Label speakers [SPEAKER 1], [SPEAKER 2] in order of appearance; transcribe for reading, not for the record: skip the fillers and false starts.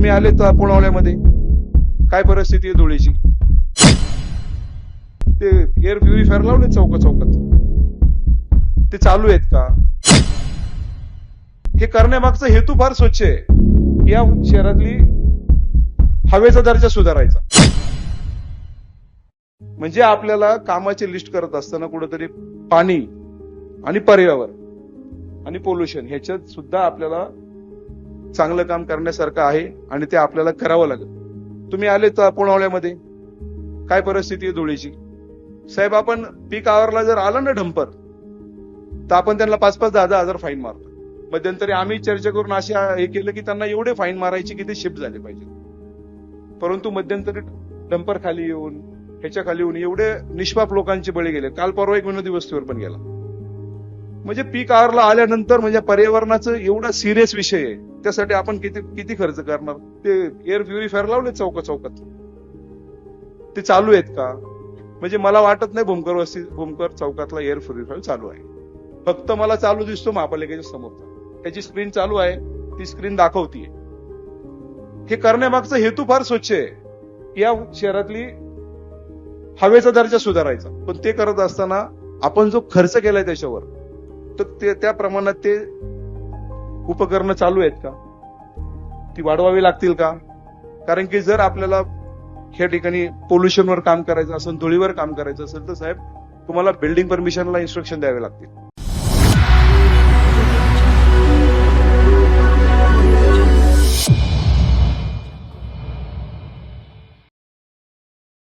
[SPEAKER 1] तुम्ही आले तर पुणवल्यामध्ये काय परिस्थिती आहे धुळीची? ते एअर प्युरिफायर लावले चौकात, ते चालू आहेत का? हे करण्यामागचा हेतू फार स्वच्छ आहे, या शहरातली हवेचा दर्जा सुधारायचा. म्हणजे आपल्याला कामाची लिस्ट करत असताना कुठेतरी पाणी आणि पर्यावरण आणि पोल्युशन ह्याच्यात सुद्धा आपल्याला चांगलं काम करण्यासारखं आहे आणि ते आपल्याला करावं लागेल. तुम्ही आले तर पुणवल्यामध्ये काय परिस्थिती आहे धुळीची? साहेब, आपण पीक आवरला जर आलं ना डंपर, तर आपण त्यांना 5-5, 10-10 फाईन मारतो. मध्यंतरी आम्ही चर्चा करून असे हे केलं की त्यांना एवढे फाईन मारायचे की ते शिफ्ट झाले पाहिजे. परंतु मध्यंतरी डंपर खाली येऊन ह्याच्या खाली येऊन एवढे निष्पाप लोकांचे बळी गेले. काल परवा एक विनोदी वस्तीवर पण गेला. म्हणजे पीक आवरला आल्यानंतर म्हणजे पर्यावरणाचं एवढा सिरियस विषय आहे, त्यासाठी आपण किती खर्च करणार? ते एअर प्युरिफायर लावले चौकात, ते चालू आहेत का? म्हणजे मला वाटत नाही भूमकर चौकातला एअर प्युरिफायर चालू आहे. फक्त मला चालू दिसतो महापालिकेच्या समोरचा. त्याची स्क्रीन चालू आहे, ती स्क्रीन दाखवतीये. हे करण्यामागचा हेतू फार स्वच्छ आहे, या शहरातली हवेचा दर्जा सुधारायचा. पण ते करत असताना आपण जो खर्च केलाय त्याच्यावर, तर त्या प्रमाणात ते उपकरणं चालू आहेत का? ती वाढवावी लागतील का? कारण की जर आपल्याला ह्या ठिकाणी पोल्युशनवर काम करायचं असेल, धुळीवर काम करायचं असेल, तर साहेब तुम्हाला बिल्डिंग परमिशनला इन्स्ट्रक्शन द्यावे लागतील.